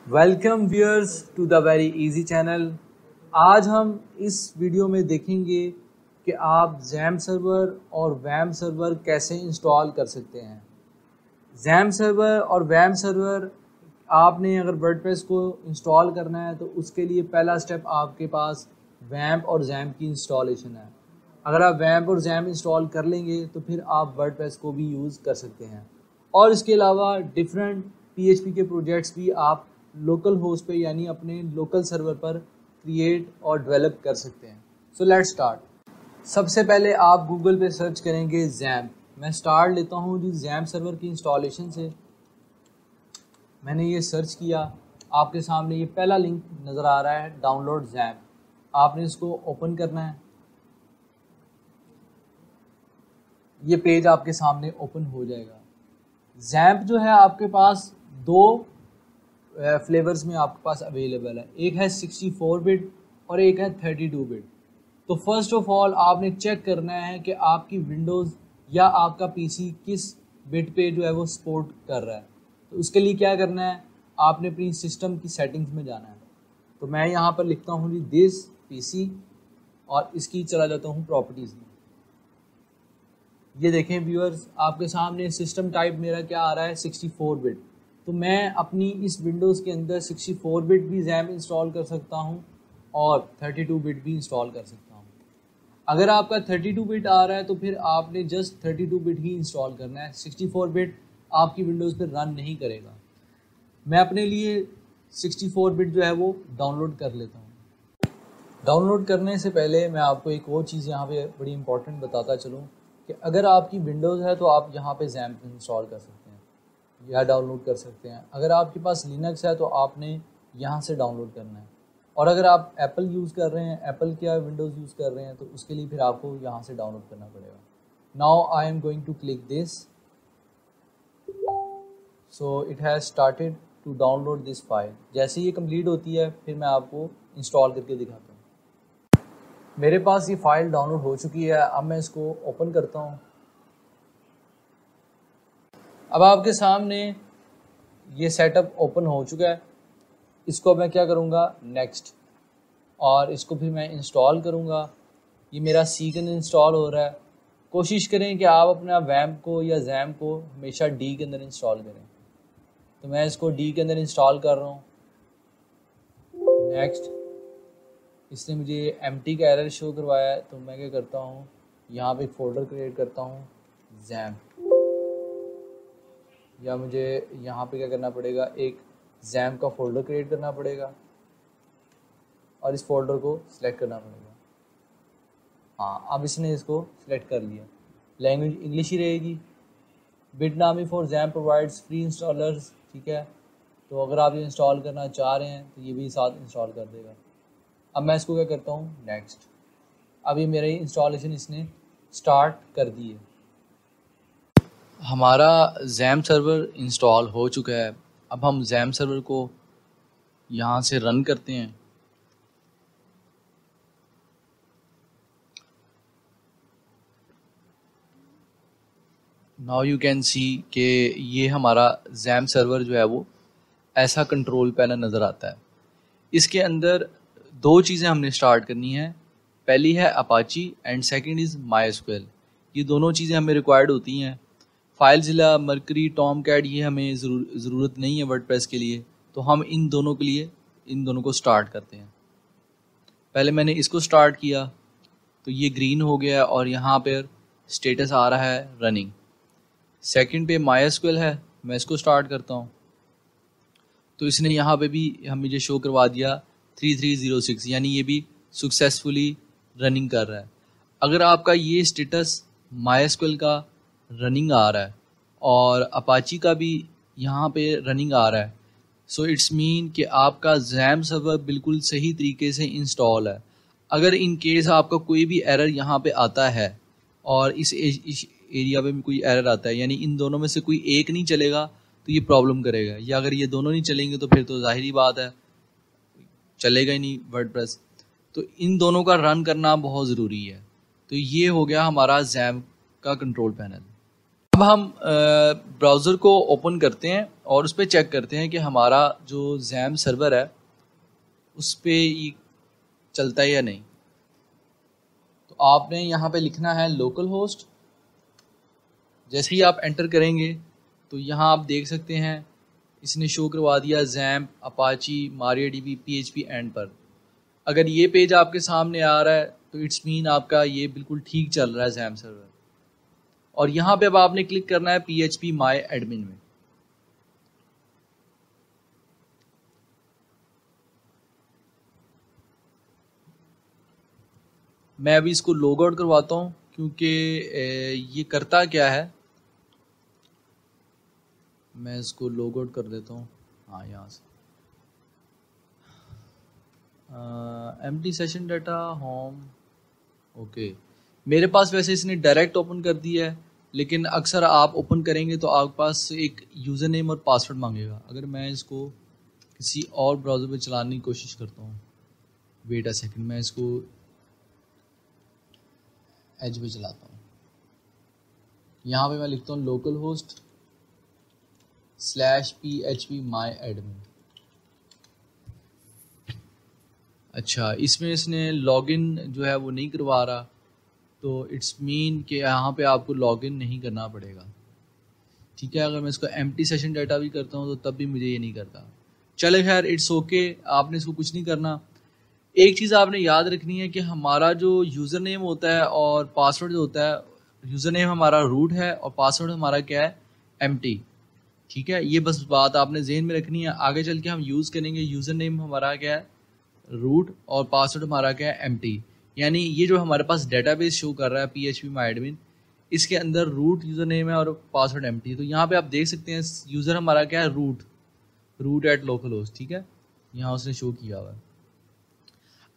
Welcome viewers to the very easy channel. आज हम इस वीडियो में देखेंगे कि आप जैम सर्वर और वैम सर्वर कैसे इंस्टॉल कर सकते हैं। जैम सर्वर और वैम सर्वर आपने अगर वर्डप्रेस को इंस्टॉल करना है तो उसके लिए पहला स्टेप आपके पास वैम्प और जैम की इंस्टॉलेशन है। अगर आप वैम्प और जैम इंस्टॉल कर लेंगे तो फिर आप वर्डप्रेस को भी यूज़ कर सकते हैं। और इसके अलावा डिफरेंट PHP के प्रोजेक्ट्स भी आप लोकल होस्ट पे यानी अपने लोकल सर्वर पर क्रिएट और डेवलप कर सकते हैं। So let's start. सबसे पहले आप गूगल पे सर्च करेंगे जैम्प। मैं स्टार्ट लेता हूँ जी जैम्प सर्वर की इंस्टॉलेशन से। मैंने ये सर्च किया, आपके सामने ये पहला लिंक नज़र आ रहा है, डाउनलोड जैम्प। आपने इसको ओपन करना है। ये पेज आपके सामने ओपन हो जाएगा। जैम्प जो है आपके पास दो फ्लेवर्स में आपके पास अवेलेबल है, एक है 64 बिट और एक है 32 बिट। तो फर्स्ट ऑफ ऑल आपने चेक करना है कि आपकी विंडोज़ या आपका पीसी किस बिट पे जो है वो सपोर्ट कर रहा है। तो उसके लिए क्या करना है, आपने अपनी सिस्टम की सेटिंग्स में जाना है। तो मैं यहाँ पर लिखता हूँ जी दिस पीसी और इसकी चला जाता हूँ प्रॉपर्टीज़ में। ये देखें व्यूअर्स, आपके सामने सिस्टम टाइप मेरा क्या आ रहा है, 64 बिट। तो मैं अपनी इस विंडोज़ के अंदर 64 बिट भी जैम इंस्टॉल कर सकता हूँ और 32 बिट भी इंस्टॉल कर सकता हूँ। अगर आपका 32 बिट आ रहा है तो फिर आपने जस्ट 32 बिट ही इंस्टॉल करना है, 64 बिट आपकी विंडोज़ पर रन नहीं करेगा। मैं अपने लिए 64 बिट जो है वो डाउनलोड कर लेता हूँ। डाउनलोड करने से पहले मैं आपको एक और चीज़ यहाँ पे बड़ी इंपॉर्टेंट बताता चलूँ कि अगर आपकी विंडोज़ है तो आप यहाँ पे जैम इंस्टॉल कर सकते हैं या डाउनलोड कर सकते हैं। अगर आपके पास लिनक्स है तो आपने यहाँ से डाउनलोड करना है। और अगर आप एप्पल यूज़ कर रहे हैं, एप्पल क्या विंडोज़ यूज़ कर रहे हैं, तो उसके लिए फिर आपको यहाँ से डाउनलोड करना पड़ेगा। Now I am going to click this. So it has started to download this file. जैसे ये कंप्लीट होती है फिर मैं आपको इंस्टॉल करके दिखाता हूँ। मेरे पास ये फ़ाइल डाउनलोड हो चुकी है। अब मैं इसको ओपन करता हूँ। अब आपके सामने ये सेटअप ओपन हो चुका है। इसको मैं क्या करूँगा, नेक्स्ट, और इसको फिर मैं इंस्टॉल करूँगा। ये मेरा सी के अंदर इंस्टॉल हो रहा है। कोशिश करें कि आप अपना वैम्प को या जैम को हमेशा डी के अंदर इंस्टॉल करें। तो मैं इसको डी के अंदर इंस्टॉल कर रहा हूँ। नेक्स्ट, इसने मुझे एम्प्टी का एरर शो करवाया है, तो मैं क्या करता हूँ, यहाँ पे एक फ़ोल्डर क्रिएट करता हूँ जैम, या मुझे यहाँ पे क्या करना पड़ेगा, एक जैम का फ़ोल्डर क्रिएट करना पड़ेगा और इस फोल्डर को सिलेक्ट करना पड़ेगा। हाँ, अब इसने इसको सिलेक्ट कर लिया। लैंग्वेज इंग्लिश ही रहेगी। Bitnami for jam provides free installers, ठीक है। तो अगर आप ये इंस्टॉल करना चाह रहे हैं तो ये भी साथ इंस्टॉल कर देगा। अब मैं इसको क्या करता हूँ, नेक्स्ट। अब ये मेरी इंस्टॉलेशन इसने स्टार्ट कर दी है। हमारा जैम सर्वर इंस्टॉल हो चुका है। अब हम जैम सर्वर को यहाँ से रन करते हैं। नाउ यू कैन सी कि ये हमारा जैम सर्वर जो है वो ऐसा कंट्रोल पैनल नज़र आता है। इसके अंदर दो चीज़ें हमने स्टार्ट करनी है। पहली है अपाची एंड सेकंड इज़ मायस्क्वेल। ये दोनों चीज़ें हमें रिक्वायर्ड होती हैं। फाइलज़िला, मर्करी, टॉमकैट ये हमें ज़रूरत नहीं है वर्डप्रेस के लिए। तो हम इन दोनों के लिए इन दोनों को स्टार्ट करते हैं। पहले मैंने इसको स्टार्ट किया तो ये ग्रीन हो गया और यहाँ पर स्टेटस आ रहा है रनिंग। सेकंड पे मायस्क्वेल है, मैं इसको स्टार्ट करता हूँ तो इसने यहाँ पे भी मुझे शो करवा दिया 3306, यानी ये भी सक्सेसफुली रनिंग कर रहा है। अगर आपका ये स्टेटस मायस्क्वेल का रनिंग आ रहा है और अपाची का भी यहाँ पे रनिंग आ रहा है, सो इट्स मीन कि आपका जैम सर्वर बिल्कुल सही तरीके से इंस्टॉल है। अगर इन केस आपका कोई भी एरर यहाँ पे आता है और इस एरिया पे भी कोई एरर आता है, यानी इन दोनों में से कोई एक नहीं चलेगा तो ये प्रॉब्लम करेगा, या अगर ये दोनों नहीं चलेंगे तो फिर तो जाहिर ही बात है चलेगा ही नहीं वर्डप्रेस। तो इन दोनों का रन करना बहुत ज़रूरी है। तो ये हो गया हमारा जैम का कंट्रोल पैनल। अब हम ब्राउज़र को ओपन करते हैं और उस पर चेक करते हैं कि हमारा जो जैम सर्वर है उस पर ये चलता है या नहीं। तो आपने यहाँ पे लिखना है लोकल होस्ट। जैसे ही आप एंटर करेंगे तो यहाँ आप देख सकते हैं इसने शो करवा दिया जैम, अपाची, मारियाडीबी, PHP एंड पर। अगर ये पेज आपके सामने आ रहा है तो इट्स मीन आपका ये बिल्कुल ठीक चल रहा है जैम सर्वर। और यहाँ पे अब आपने क्लिक करना है PHP माई एडमिन में। मैं अभी इसको लॉग आउट करवाता हूँ क्योंकि ये करता क्या है, मैं इसको लॉग आउट कर देता हूँ। हाँ, यहाँ से empty session data home. Okay, मेरे पास वैसे इसने डायरेक्ट ओपन कर दिया है, लेकिन अक्सर आप ओपन करेंगे तो आपके पास एक यूज़र नेम और पासवर्ड मांगेगा। अगर मैं इसको किसी और ब्राउज़र पे चलाने की कोशिश करता हूँ, वेट अ सेकंड, मैं इसको एज पे चलाता हूँ। यहाँ पे मैं लिखता हूँ लोकल होस्ट /PHP माई एडमिन। अच्छा, इसमें इसने लॉगिन जो है वो नहीं करवा रहा, तो इट्स मीन कि यहाँ पे आपको लॉगिन नहीं करना पड़ेगा। ठीक है, अगर मैं इसको एम्प्टी सेशन डाटा भी करता हूँ तो तब भी मुझे ये नहीं करता। चले खैर, इट्स ओके, आपने इसको कुछ नहीं करना। एक चीज़ आपने याद रखनी है कि हमारा जो यूज़र नेम होता है और पासवर्ड जो होता है, यूज़र नेम हमारा रूट है और पासवर्ड हमारा क्या है, एम्प्टी। ठीक है, ये बस बात आपने जहन में रखनी है। आगे चल के हम यूज़ करेंगे, यूज़र नेम हमारा क्या है, रूट, और पासवर्ड हमारा क्या है, एम्प्टी। यानी ये जो हमारे पास डेटाबेस शो कर रहा है PHP माई एडमिन, इसके अंदर रूट यूज़र नेम है और पासवर्ड एम्प्टी। तो यहाँ पे आप देख सकते हैं यूज़र हमारा क्या है, रूट एट लोकल होस्ट। ठीक है, यहाँ उसने शो किया हुआ है।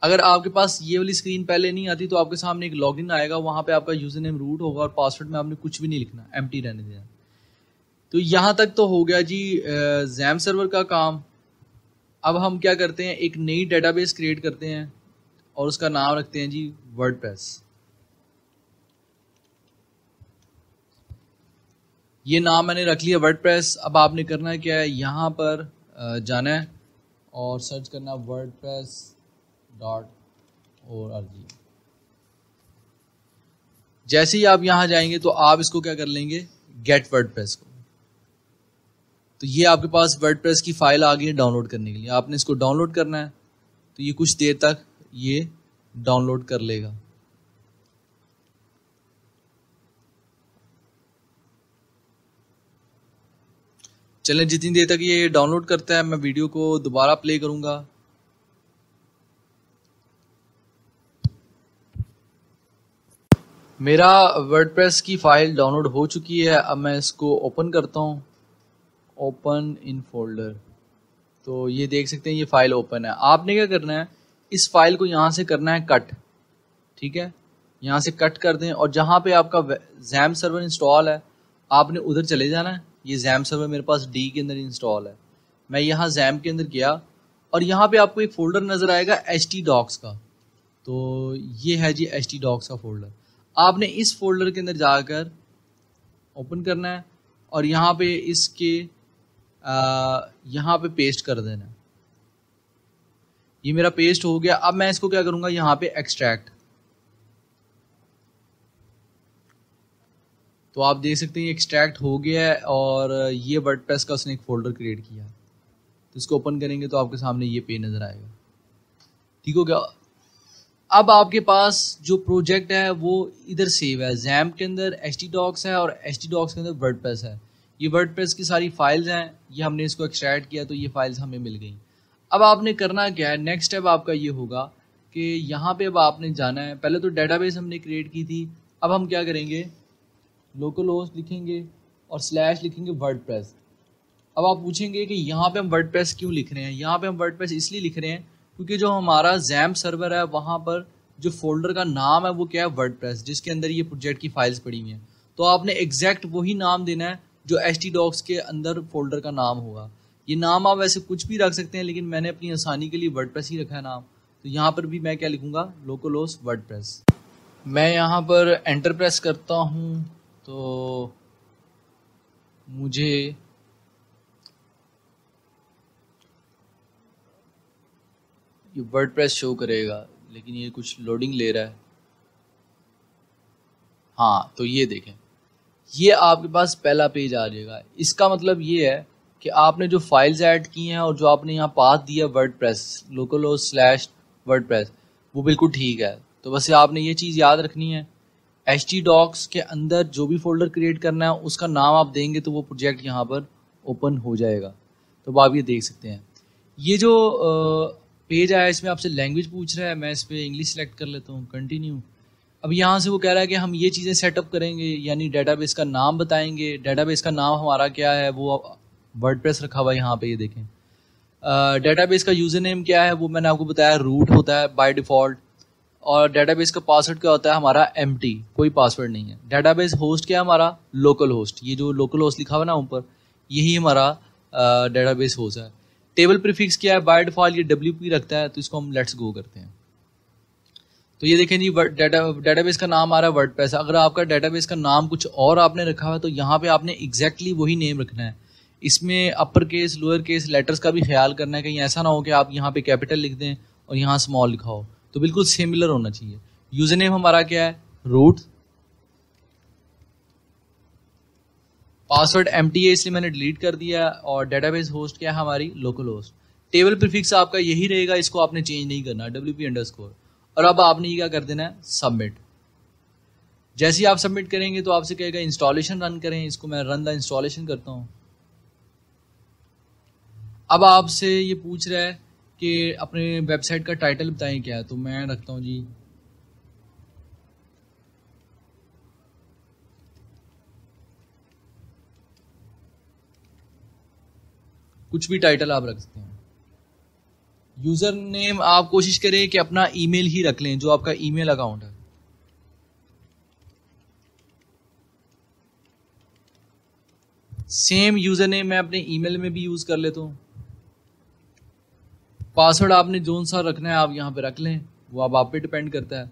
अगर आपके पास ये वाली स्क्रीन पहले नहीं आती तो आपके सामने एक लॉगिन आएगा, वहाँ पे आपका यूज़र नेम रूट होगा और पासवर्ड में आपने कुछ भी नहीं लिखना, एम्प्टी रहने देना। तो यहाँ तक तो हो गया जी जैम सर्वर का काम। अब हम क्या करते हैं, एक नई डेटाबेस क्रिएट करते हैं और उसका नाम रखते हैं जी वर्डप्रेस। ये नाम मैंने रख लिया वर्डप्रेस। अब आपने करना क्या है, यहाँ पर जाना है और सर्च करना wordpress.org। जैसे ही आप यहाँ जाएंगे तो आप इसको क्या कर लेंगे, गेट वर्डप्रेस को। तो ये आपके पास वर्डप्रेस की फाइल आ गई है डाउनलोड करने के लिए। आपने इसको डाउनलोड करना है, तो ये कुछ देर तक ये डाउनलोड कर लेगा। चलें, जितनी देर तक ये डाउनलोड करता है मैं वीडियो को दोबारा प्ले करूंगा। मेरा वर्डप्रेस की फाइल डाउनलोड हो चुकी है। अब मैं इसको ओपन करता हूँ, ओपन इन फोल्डर। तो ये देख सकते हैं ये फाइल ओपन है। आपने क्या करना है, इस फाइल को यहाँ से करना है कट। ठीक है, यहाँ से कट कर दें और जहाँ पे आपका जैम सर्वर इंस्टॉल है आपने उधर चले जाना है। ये जैम सर्वर मेरे पास D के अंदर इंस्टॉल है। मैं यहाँ जैम के अंदर गया और यहाँ पे आपको एक फोल्डर नज़र आएगा htdocs का। तो ये है जी htdocs का फोल्डर। आपने इस फोल्डर के अंदर जाकर ओपन करना है और यहाँ पे इसके यहाँ पे पेस्ट कर देना है। ये मेरा पेस्ट हो गया। अब मैं इसको क्या करूँगा, यहाँ पे एक्सट्रैक्ट। तो आप देख सकते हैं ये एक्सट्रैक्ट हो गया है और ये वर्डप्रेस का उसने एक फोल्डर क्रिएट किया। तो इसको ओपन करेंगे तो आपके सामने ये पेज नज़र आएगा। ठीक हो गया। अब आपके पास जो प्रोजेक्ट है वो इधर सेव है, जैम के अंदर htdocs है और htdocs के अंदर वर्डप्रेस है। ये वर्डप्रेस की सारी फाइल्स हैं, ये हमने इसको एक्सट्रैक्ट किया तो ये फाइल्स हमें मिल गई। अब आपने करना क्या है, नेक्स्ट स्टेप आपका ये होगा कि यहाँ पे अब आपने जाना है। पहले तो डेटाबेस हमने क्रिएट की थी, अब हम क्या करेंगे, लोकल होस्ट लिखेंगे और / लिखेंगे वर्डप्रेस। अब आप पूछेंगे कि यहाँ पे हम वर्डप्रेस क्यों लिख रहे हैं। यहाँ पे हम वर्डप्रेस इसलिए लिख रहे हैं क्योंकि जो हमारा जैम सर्वर है वहाँ पर जो फोल्डर का नाम है वो क्या है, वर्डप्रेस, जिसके अंदर ये प्रोजेक्ट की फाइल्स पड़ी हुई हैं। तो आपने एग्जैक्ट वही नाम देना है जो htdocs के अंदर फोल्डर का नाम होगा। ये नाम आप वैसे कुछ भी रख सकते हैं, लेकिन मैंने अपनी आसानी के लिए वर्डप्रेस ही रखा है नाम। तो यहाँ पर भी मैं क्या लिखूँगा, लोकल होस्ट वर्डप्रेस। मैं यहाँ पर एंटर प्रेस करता हूँ तो मुझे ये वर्डप्रेस शो करेगा, लेकिन ये कुछ लोडिंग ले रहा है। हाँ, तो ये देखें, ये आपके पास पहला पेज आ जाएगा। इसका मतलब ये है कि आपने जो फाइल्स ऐड की हैं और जो आपने यहाँ पाथ दिया वर्डप्रेस localhost/wordpress, वो बिल्कुल ठीक है। तो बस आपने ये चीज़ याद रखनी है, htdocs के अंदर जो भी फोल्डर क्रिएट करना है उसका नाम आप देंगे तो वो प्रोजेक्ट यहाँ पर ओपन हो जाएगा। तो अब आप ये देख सकते हैं। ये जो पेज आया इसमें आपसे लैंग्वेज पूछ रहा है, मैं इस पर इंग्लिश सेलेक्ट कर लेता हूँ, कंटिन्यू। अब यहाँ से वो कह रहा है कि हम ये चीज़ें सेटअप करेंगे, यानी डेटाबेस का नाम बताएंगे। डेटाबेस का नाम हमारा क्या है, वो वर्डप्रेस रखा हुआ है यहाँ पे, ये देखें। डेटाबेस का यूज़र नेम क्या है, वो मैंने आपको बताया रूट होता है बाय डिफ़ॉल्ट। और डेटाबेस का पासवर्ड क्या होता है हमारा एम्प्टी, कोई पासवर्ड नहीं है। डेटाबेस होस्ट क्या है हमारा लोकल होस्ट, ये जो लोकल होस्ट लिखा हुआ है ना ऊपर, यही हमारा डेटाबेस होस्ट है। टेबल प्रीफिक्स क्या है, बाय डिफ़ॉल्ट ये WP रखता है, तो इसको हम लेट्स गो करते हैं। तो ये देखें जी, डेटाबेस का नाम आ रहा है वर्डप्रेस। अगर आपका डेटाबेस का नाम कुछ और आपने रखा है तो यहाँ पे आपने एग्जैक्टली वही नेम रखना है। इसमें upper case lower case letters का भी ख्याल करना है, कहीं ऐसा ना हो कि आप यहाँ पे कैपिटल लिख दें और यहाँ स्मॉल लिखा हो, तो बिल्कुल सिमिलर होना चाहिए। यूजर नेम हमारा क्या है, रूट। पासवर्ड एम्प्टी है इसलिए मैंने डिलीट कर दिया। और डेटाबेस होस्ट क्या है हमारी लोकल होस्ट। टेबल प्रीफिक्स आपका यही रहेगा, इसको आपने चेंज नहीं करना, WP_। और अब आपने ये क्या कर देना है, सबमिट। जैसे ही आप सबमिट करेंगे तो आपसे कहेगा इंस्टॉलेशन रन करें। इसको मैं रन द इंस्टॉलेशन करता हूँ। अब आपसे ये पूछ रहा है कि अपने वेबसाइट का टाइटल बताएं क्या है, तो मैं रखता हूँ जी कुछ भी टाइटल आप रख सकते हैं। यूजर नेम आप कोशिश करें कि अपना ईमेल ही रख लें, जो आपका ईमेल अकाउंट है। सेम यूजर नेम मैं अपने ईमेल में भी यूज कर लेता हूँ। पासवर्ड आपने जो सा रखना है आप यहाँ पे रख लें, वो अब आप पे डिपेंड करता है।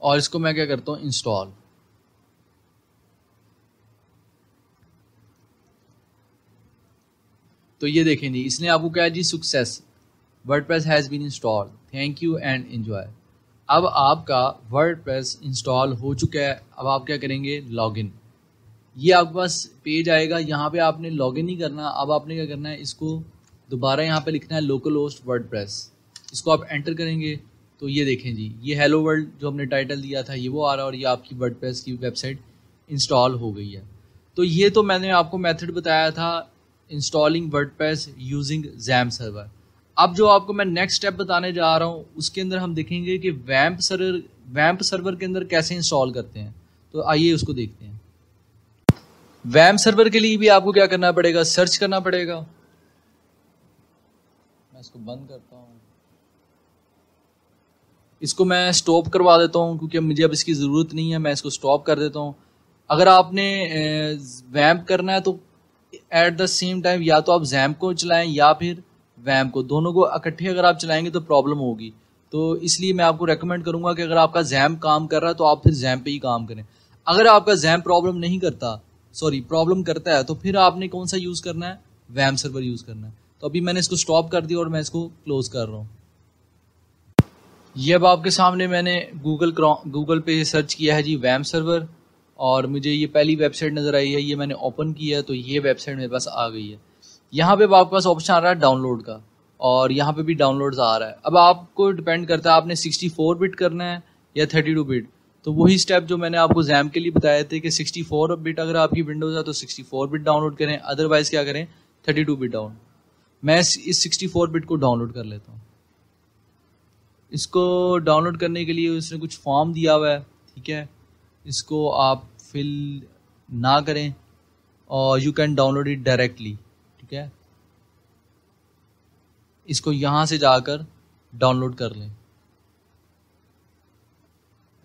और इसको मैं क्या करता हूँ, इंस्टॉल। तो ये देखें जी, इसने आपको क्या है जी, success WordPress has been install, thank you and enjoy. अब आपका वर्डप्रेस इंस्टॉल हो चुका है। अब आप क्या करेंगे, लॉगिन। ये आपके पास पेज आएगा, यहाँ पे आपने लॉगिन नहीं करना। अब आपने क्या करना है, इसको दोबारा यहाँ पे लिखना है लोकल होस्ट वर्डप्रेस। इसको आप एंटर करेंगे तो ये देखें जी, ये हेलो वर्ल्ड जो हमने टाइटल दिया था ये वो आ रहा है, और ये आपकी वर्डप्रेस की वेबसाइट इंस्टॉल हो गई है। तो ये तो मैंने आपको मेथड बताया था installing WordPress using XAMPP server. अब जो आपको मैं नेक्स्ट स्टेप बताने जा रहा हूँ उसके अंदर हम देखेंगे कि वैम्प सर्वर के अंदर कैसे इंस्टॉल करते हैं। तो आइए उसको देखते हैं। वैम्प सर्वर के लिए भी आपको क्या करना पड़ेगा, सर्च करना पड़ेगा। मैं इसको बंद करता हूँ, इसको मैं स्टॉप करवा देता हूँ क्योंकि मुझे अब इसकी ज़रूरत नहीं है। मैं इसको स्टॉप कर देता हूँ। अगर आपने वैम्प करना है तो एट द सेम टाइम या तो आप XAMPP को चलाएं या फिर वैम्प को, दोनों को इकट्ठे अगर आप चलाएंगे तो प्रॉब्लम होगी। तो इसलिए मैं आपको रेकमेंड करूंगा कि अगर आपका XAMPP काम कर रहा है तो आप फिर XAMPP पे ही काम करें। अगर आपका XAMPP प्रॉब्लम करता है तो फिर आपने कौन सा यूज़ करना है, वैम्प सर्वर यूज़ करना है। तो अभी मैंने इसको स्टॉप कर दिया और मैं इसको क्लोज कर रहा हूँ। ये अब आपके सामने मैंने गूगल पे सर्च किया है जी वैम्प सर्वर, और मुझे ये पहली वेबसाइट नज़र आई है, ये मैंने ओपन किया है तो ये वेबसाइट मेरे पास आ गई है। यहाँ पे आपके पास ऑप्शन आ रहा है डाउनलोड का, और यहाँ पे भी डाउनलोड्स आ रहा है। अब आपको डिपेंड करता है आपने 64 बिट करना है या 32 बिट। तो वही स्टेप जो मैंने आपको XAMPP के लिए बताए थे कि 64 बिट अगर आपकी विंडोज़ है तो 64 बिट डाउनलोड करें, अदरवाइज़ क्या करें 32 बिट डाउन। मैं इस 64 बिट को डाउनलोड कर लेता हूँ। इसको डाउनलोड करने के लिए उसने कुछ फॉर्म दिया हुआ है, ठीक है, इसको आप फिल ना करें और you can download it directly, ठीक है। इसको यहाँ से जाकर डाउनलोड कर लें।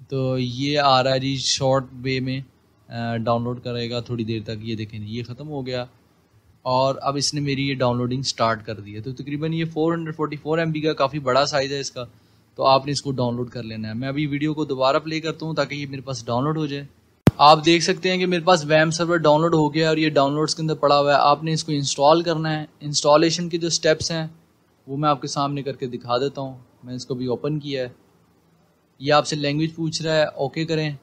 तो ये आ रहा है जी शॉर्ट वे में, डाउनलोड करेगा थोड़ी देर तक। ये देखें ये ख़त्म हो गया और अब इसने मेरी ये डाउनलोडिंग स्टार्ट कर दी है। तो तकरीबन ये 444 MB का काफ़ी बड़ा साइज़ है इसका, तो आपने इसको डाउनलोड कर लेना है। मैं अभी वीडियो को दोबारा प्ले करता हूँ ताकि ये मेरे पास डाउनलोड हो जाए। आप देख सकते हैं कि मेरे पास वैम सर्वर डाउनलोड हो गया और ये डाउनलोड्स के अंदर पड़ा हुआ है। आपने इसको इंस्टॉल करना है। इंस्टॉलेशन के जो स्टेप्स हैं वो मैं आपके सामने करके दिखा देता हूँ। मैं इसको भी ओपन किया है। ये आपसे लैंग्वेज पूछ रहा है, ओके करें,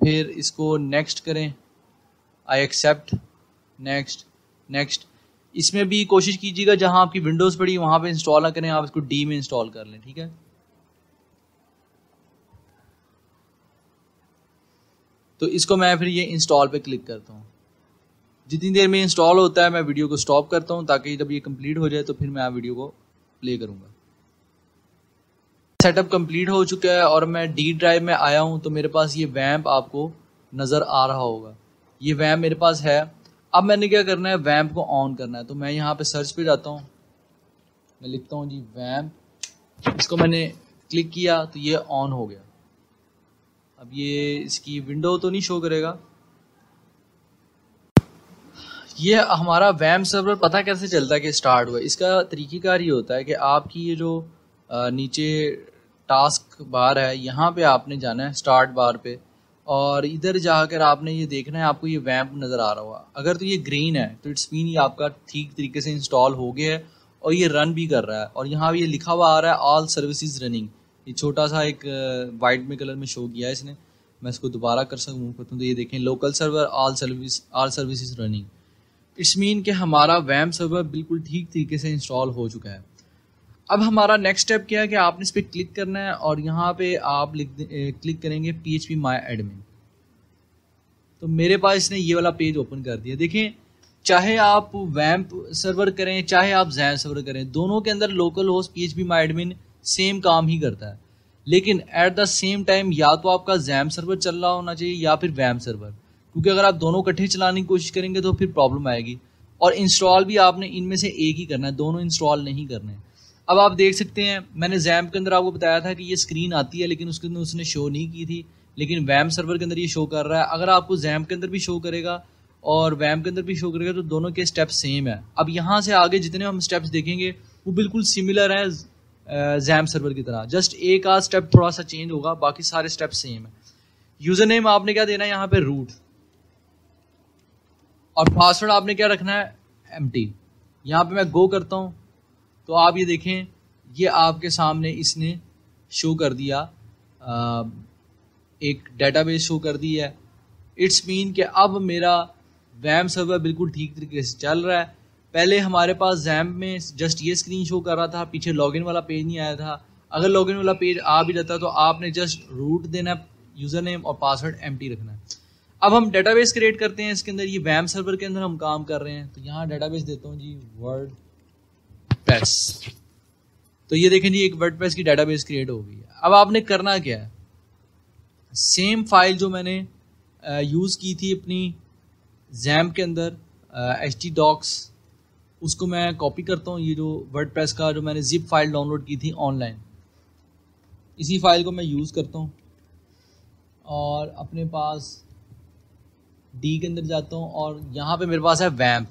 फिर इसको नेक्स्ट करें, आई एक्सेप्ट, नेक्स्ट नेक्स्ट। इसमें भी कोशिश कीजिएगा जहाँ आपकी विंडोज़ पड़ी वहाँ पे इंस्टॉल ना करें, आप इसको डी में इंस्टॉल कर लें, ठीक है। तो इसको मैं फिर ये इंस्टॉल पे क्लिक करता हूँ। जितनी देर में इंस्टॉल होता है मैं वीडियो को स्टॉप करता हूँ ताकि जब ये कंप्लीट हो जाए तो फिर मैं वीडियो को प्ले करूँगा। सेटअप कंप्लीट हो चुका है और मैं डी ड्राइव में आया हूँ, तो मेरे पास ये वैम्प आपको नज़र आ रहा होगा। ये वैम्प मेरे पास है। अब मैंने क्या करना है, वैम्प को ऑन करना है। तो मैं यहाँ पे सर्च पे जाता हूँ, मैं लिखता हूँ जी वैम्प। इसको मैंने क्लिक किया तो ये ऑन हो गया। अब ये इसकी विंडो तो नहीं शो करेगा। ये हमारा वैम्प सर्वर पता कैसे चलता है कि स्टार्ट हुआ। इसका तरीक़ेकार ये होता है कि आपकी ये जो नीचे टास्क बार है यहाँ पे आपने जाना है स्टार्ट बार पे, और इधर जाकर आपने ये देखना है आपको ये वैम्प नज़र आ रहा होगा। अगर तो ये ग्रीन है तो इट्स मीन ये आपका ठीक तरीके से इंस्टॉल हो गया है और ये रन भी कर रहा है। और यहाँ ये लिखा हुआ आ रहा है ऑल सर्विसेज रनिंग। ये छोटा सा एक वाइट में कलर में शो किया है इसने। मैं इसको दोबारा कर सकूँ तो ये देखें local server all services running. It's mean कि हमारा वैम्प सर्वर बिल्कुल ठीक तरीके से इंस्टॉल हो चुका है। अब हमारा नेक्स्ट स्टेप क्या है कि आपने इस पर क्लिक करना है और यहाँ पे आप क्लिक करेंगे PHP माई एडमिन। तो मेरे पास इसने ये वाला पेज ओपन कर दिया। देखें चाहे आप वैम्प सर्वर करें चाहे आप जैम सर्वर करें, दोनों के अंदर लोकल होस्ट PHP माई एडमिन सेम काम ही करता है। लेकिन एट द सेम टाइम या तो आपका जैम सर्वर चल रहा होना चाहिए या फिर वैम्प सर्वर, क्योंकि अगर आप दोनों इकट्ठे चलाने की कोशिश करेंगे तो फिर प्रॉब्लम आएगी। और इंस्टॉल भी आपने इनमें से एक ही करना है, दोनों इंस्टॉल नहीं करने। अब आप देख सकते हैं मैंने जैम्प के अंदर आपको बताया था कि ये स्क्रीन आती है, लेकिन उसके अंदर उसने शो नहीं की थी, लेकिन वैम्प सर्वर के अंदर ये शो कर रहा है। अगर आपको जैम्प के अंदर भी शो करेगा और वैम्प के अंदर भी शो करेगा तो दोनों के स्टेप सेम है। अब यहाँ से आगे जितने हम स्टेप्स देखेंगे वो बिल्कुल सिमिलर है जैम्प सर्वर की तरह, जस्ट एक आध स्टेप थोड़ा सा चेंज होगा, बाकी सारे स्टेप सेम है। यूजर नेम आपने क्या देना है यहाँ पे रूट, और पासवर्ड आपने क्या रखना है एम्प्टी। यहाँ पे मैं गो करता हूँ तो आप ये देखें ये आपके सामने इसने शो कर दिया, एक डेटाबेस शो कर दी है। इट्स मीन कि अब मेरा वैम्प सर्वर बिल्कुल ठीक तरीके से चल रहा है। पहले हमारे पास जैम्प में जस्ट ये स्क्रीन शो कर रहा था, पीछे लॉगिन वाला पेज नहीं आया था। अगर लॉगिन वाला पेज आ भी जाता तो आपने जस्ट रूट देना, यूज़र नेम और पासवर्ड एम्प्टी रखना है। अब हम डेटाबेस क्रिएट करते हैं इसके अंदर, ये वैम्प सर्वर के अंदर हम काम कर रहे हैं। तो यहाँ डेटाबेस देता हूँ जी वर्डप्रेस। तो ये देखें जी एक वर्डप्रेस की डेटाबेस क्रिएट हो गई है। अब आपने करना क्या है, सेम फाइल जो मैंने यूज़ की थी अपनी जैम्प के अंदर htdocs, उसको मैं कॉपी करता हूँ। ये जो वर्डप्रेस का जो मैंने जिप फाइल डाउनलोड की थी ऑनलाइन, इसी फाइल को मैं यूज़ करता हूँ और अपने पास डी के अंदर जाता हूँ और यहाँ पे मेरे पास है वैम्प।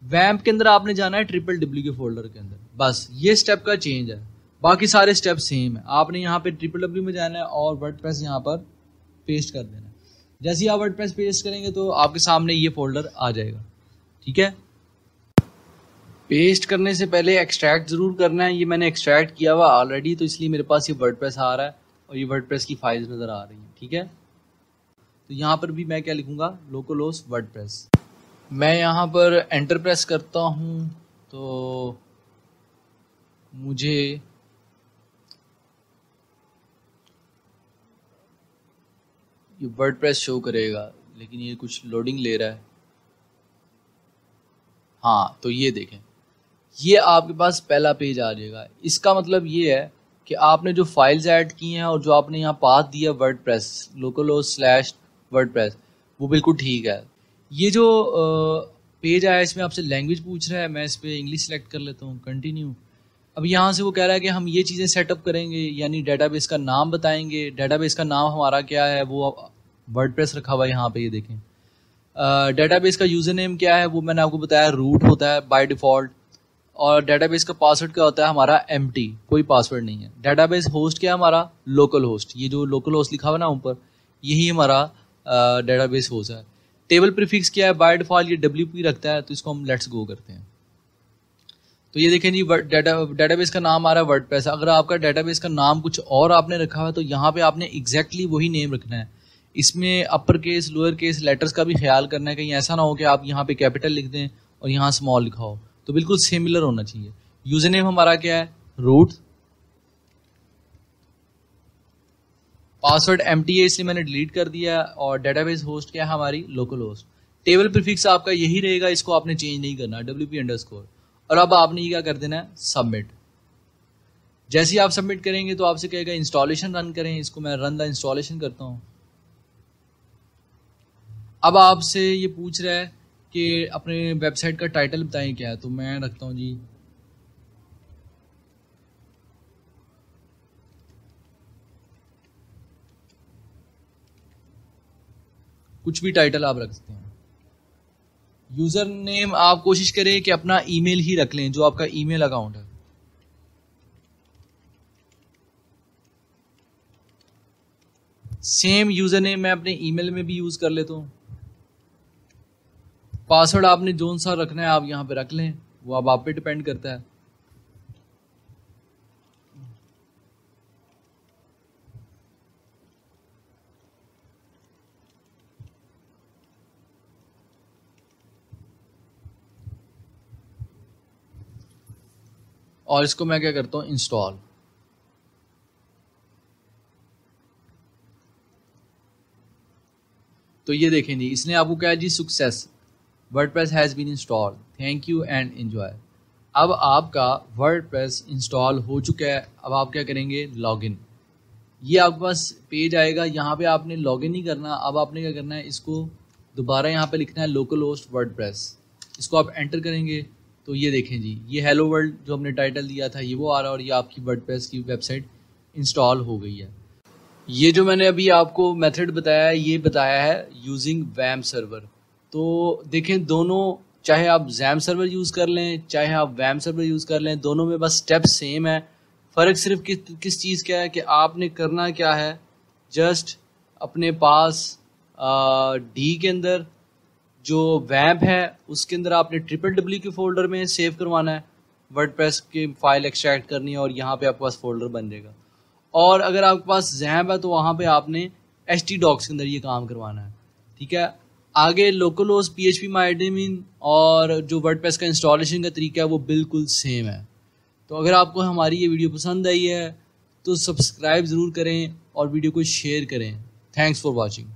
वैम्प के अंदर आपने जाना है www के फोल्डर के अंदर, बस ये स्टेप का चेंज है, बाकी सारे स्टेप सेम है। आपने यहाँ पे www में जाना है और वर्डप्रेस यहाँ पर पेस्ट कर देना है। जैसे ही आप वर्डप्रेस पेस्ट करेंगे तो आपके सामने ये फोल्डर आ जाएगा, ठीक है। पेस्ट करने से पहले एक्सट्रैक्ट ज़रूर करना है। ये मैंने एक्सट्रैक्ट किया हुआ ऑलरेडी, तो इसलिए मेरे पास ये वर्डप्रेस आ रहा है और ये वर्डप्रेस की फाइल्स नज़र आ रही हैं, ठीक है। तो यहाँ पर भी मैं क्या लिखूँगा, लोकल होस्ट वर्डप्रेस। मैं यहाँ पर एंटर प्रेस करता हूँ तो मुझे ये वर्डप्रेस शो करेगा, लेकिन ये कुछ लोडिंग ले रहा है। हाँ तो ये देखें, ये आपके पास पहला पेज आ जाएगा। इसका मतलब ये है कि आपने जो फाइल्स ऐड की हैं और जो आपने यहाँ पाथ दिया वर्डप्रेस localhost/wordpress, वो बिल्कुल ठीक है। ये जो पेज आया इसमें आपसे लैंग्वेज पूछ रहा है, मैं इस पर इंग्लिश सेलेक्ट कर लेता हूँ, कंटिन्यू। अब यहाँ से वो कह रहा है कि हम ये चीज़ें सेटअप करेंगे, यानी डेटाबेस का नाम बताएंगे। डेटाबेस का नाम हमारा क्या है वो वर्डप्रेस रखा हुआ है यहाँ पे, ये देखें। डेटाबेस का यूज़र नेम क्या है वो मैंने आपको बताया, रूट होता है बाय डिफ़ॉल्ट। और डेटाबेस का पासवर्ड क्या होता है हमारा एम्प्टी, कोई पासवर्ड नहीं है। डेटाबेस होस्ट क्या है हमारा, लोकल होस्ट, ये जो लोकल होस्ट लिखा हुआ ना ऊपर, यही हमारा डेटाबेस होस्ट है। टेबल प्रीफिक्स क्या है, बाय डिफ़ॉल्ट ये WP रखता है, तो इसको हम लेट्स गो करते हैं। तो ये देखें जी, डेटाबेस का नाम आ रहा है वर्डप्रेस। अगर आपका डेटाबेस का नाम कुछ और आपने रखा हुआ है तो यहाँ पे आपने एग्जैक्टली वही नेम रखना है। इसमें upper case lower case letters का भी ख्याल करना है, कहीं ऐसा ना हो कि आप यहाँ पे कैपिटल लिख दें और यहाँ स्मॉल लिखा हो, तो बिल्कुल सिमिलर होना चाहिए। यूजर नेम हमारा क्या है, रूट। पासवर्ड एम्प्टी है इसलिए मैंने डिलीट कर दिया। और डेटाबेस होस्ट क्या है हमारी, लोकल होस्ट। टेबल प्रीफिक्स आपका यही रहेगा, इसको आपने चेंज नहीं करना, WP_। और अब आपने ये क्या कर देना है, सबमिट। जैसे ही आप सबमिट करेंगे तो आपसे कहेगा इंस्टॉलेशन रन करें, इसको मैं रन द इंस्टॉलेशन करता हूँ। अब आपसे ये पूछ रहा है कि अपने वेबसाइट का टाइटल बताएं क्या है, तो मैं रखता हूँ जी कुछ भी टाइटल आप रख सकते हैं। यूजर नेम आप कोशिश करें कि अपना ईमेल ही रख लें, जो आपका ईमेल अकाउंट है। सेम यूजर नेम मैं अपने ईमेल में भी यूज कर लेता हूँ। पासवर्ड आपने जोन सा रखना है आप यहाँ पे रख लें, वो अब आप पे डिपेंड करता है। और इसको मैं क्या करता हूँ, इंस्टॉल। तो ये देखें जी, इसने आपको क्या है जी, success, WordPress has been install, thank you and enjoy. अब आपका वर्डप्रेस इंस्टॉल हो चुका है। अब आप क्या करेंगे, लॉगिन। ये आपके पास पेज आएगा, यहाँ पे आपने लॉगिन नहीं करना। अब आपने क्या करना है, इसको दोबारा यहाँ पे लिखना है लोकल होस्ट वर्डप्रेस। इसको आप एंटर करेंगे तो ये देखें जी, ये हेलो वर्ल्ड जो हमने टाइटल दिया था ये वो आ रहा है, और ये आपकी वर्डप्रेस की वेबसाइट इंस्टॉल हो गई है। ये जो मैंने अभी आपको मेथड बताया है, ये बताया है यूजिंग वैम सर्वर। तो देखें दोनों, चाहे आप जैम सर्वर यूज़ कर लें चाहे आप वैम सर्वर यूज़ कर लें, दोनों में बस स्टेप सेम है। फ़र्क सिर्फ किस चीज़ का है कि आपने करना क्या है, जस्ट अपने पास डी के अंदर जो वैम्प है उसके अंदर आपने WWW के फोल्डर में सेव करवाना है, वर्डप्रेस की फाइल एक्सट्रैक्ट करनी है और यहाँ पे आपके पास फोल्डर बन जाएगा। और अगर आपके पास जैम्प है तो वहाँ पे आपने htdocs के अंदर ये काम करवाना है, ठीक है। आगे लोकल होस्ट phpMyAdmin और जो वर्डप्रेस का इंस्टॉलेशन का तरीका है वो बिल्कुल सेम है। तो अगर आपको हमारी ये वीडियो पसंद आई है तो सब्सक्राइब ज़रूर करें और वीडियो को शेयर करें। Thanks for watching.